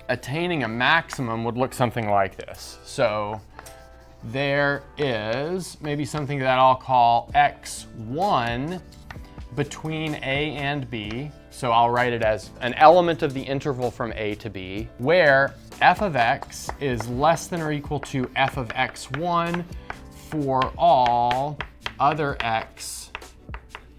attaining a maximum would look something like this. So there is maybe something that I'll call x1 between a and b. So I'll write it as an element of the interval from a to b, where f of x is less than or equal to f of x1 for all other x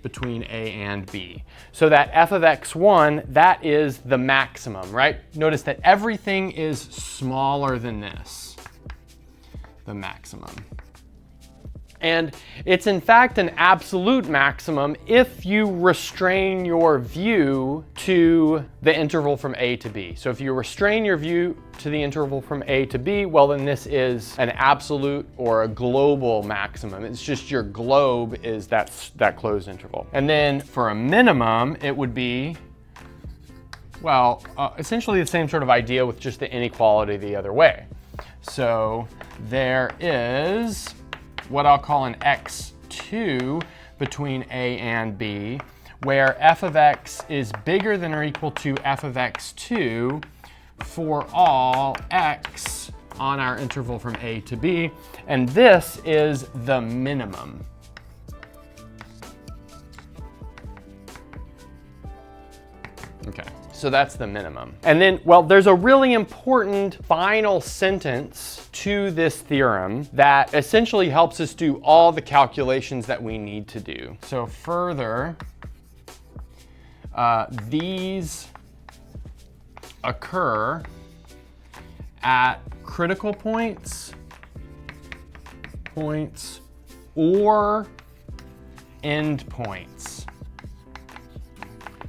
between a and b. So that f of x1, that is the maximum, right? Notice that everything is smaller than this, the maximum. And it's in fact an absolute maximum if you restrain your view to the interval from a to b. So if you restrain your view to the interval from a to b, well then this is an absolute or a global maximum. It's just your globe is that closed interval. And then for a minimum, it would be, well, essentially the same sort of idea with just the inequality the other way. So there is what I'll call an x2 between a and b, where f of x is bigger than or equal to f of x2 for all x on our interval from a to b, and this is the minimum. Okay, so that's the minimum. And then, well, there's a really important final sentence to this theorem that essentially helps us do all the calculations that we need to do. So further, these occur at critical points, or endpoints.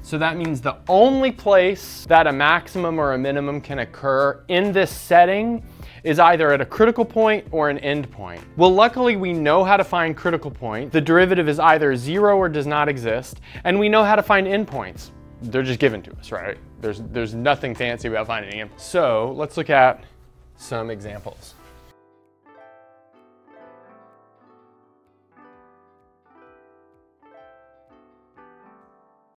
So that means the only place that a maximum or a minimum can occur in this setting is either at a critical point or an endpoint. Well, luckily we know how to find critical point. The derivative is either 0 or does not exist, and we know how to find endpoints. They're just given to us, right? There's nothing fancy about finding them. So let's look at some examples.